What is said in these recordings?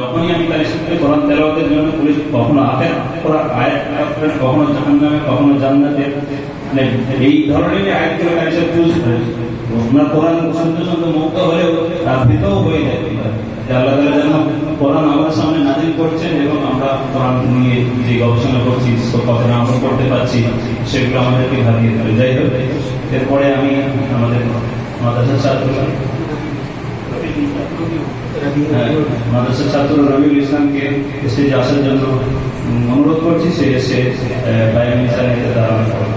যখনই আমি তার সাথে কোরআন তেলাওয়াতের জন্য পুলিশ কখনো আয়াত করা আয়াত করেন, কখনো জাহান্নামে, কখনো জান্নাতে, মানে এই ধরনের আয়াতগুলো তার সাথে চুজ করে ওনার কোরআন শুনতে শুনতে মুক্ত হলেও ভীতও হয়ে যায় যে আল্লাহ তাআলা যেন কোরআন আমাদের সামনে নাযিল করছেন এবং আমরা কোরআন নিয়ে যে গবেষণা করছি, কতটা আমল করতে পারছি, সেগুলো আমাদেরকে ভাবিয়ে দেবে। যাই হোক, এরপরে আমি আমাদের মাদ্রাসার ছাত্র রবিউল ইসলামকে স্টেজে আসার জন্য অনুরোধ করছি। সে এসে বায়ান নিয়ে দাঁড়ানো করবে।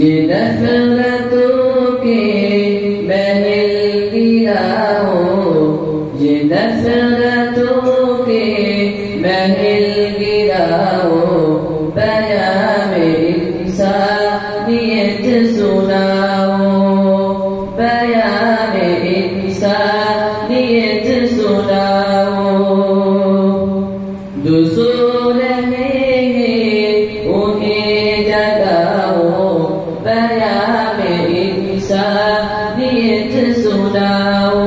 ये नफरतों के महल गिराओ, ये नफरतों के महल गिराओ, बयान इंसानियत सुनाओ, बयान इंसानियत सुनाओ। जो सो रहे हैं उन्हें जगाओ, बयान इंसानियत सुनाओ,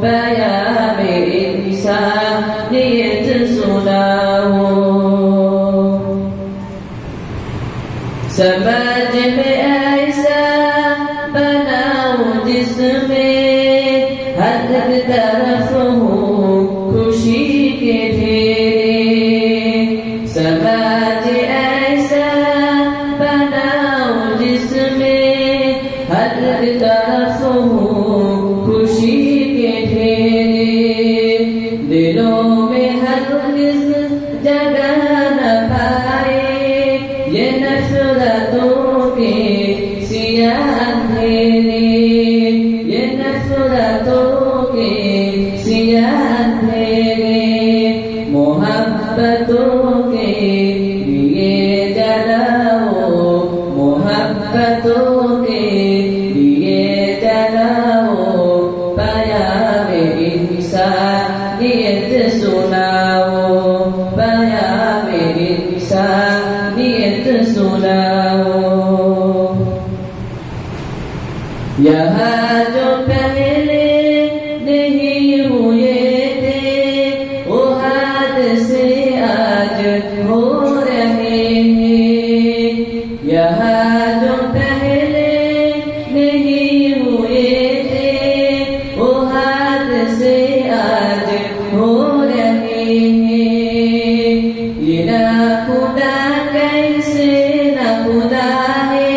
बयान इंसानियत सुनाओ। समाज में ऐसा बनाओ जिसमें हर तरफ हो खुशी के ढेर। समाज ऐसा बनाओ जिसमें हर तरफ हो खुशी के ढेर। दिलों में हरगिज़ जगह न पाए ये नफरतों के सियाह अंधेरे, ये नफरतों के सियाह अंधेरे। मोहब्बतों के लिए जलाओ, मोहब्बतों के लिए जलाओ, बयान इंसानियत सुनाओ, बयान इंसानियत सुनाओ। यहाँ जो पहले नहीं हुए थे वो हादसे आज हो रहे हैं। यहाँ जो पहले नहीं हुए थे वो हादसे आज हो रहे हैं। ये ना खुदा कैसे ना खुदा है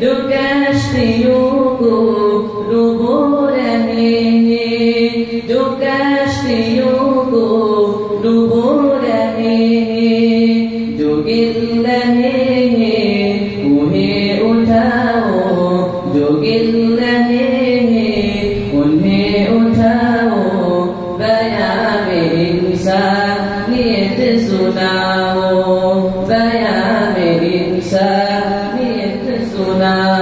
जो कश्तियों को डुबो रहे हैं, जो कश्तियों को डुबो रहे हैं। जो गिर रहे हैं उन्हें उठाओ, जो गिर रहे हैं उन्हें उठाओ, बयान इंसानियत सुनाओ, बयान इंसानियत सुनाओ।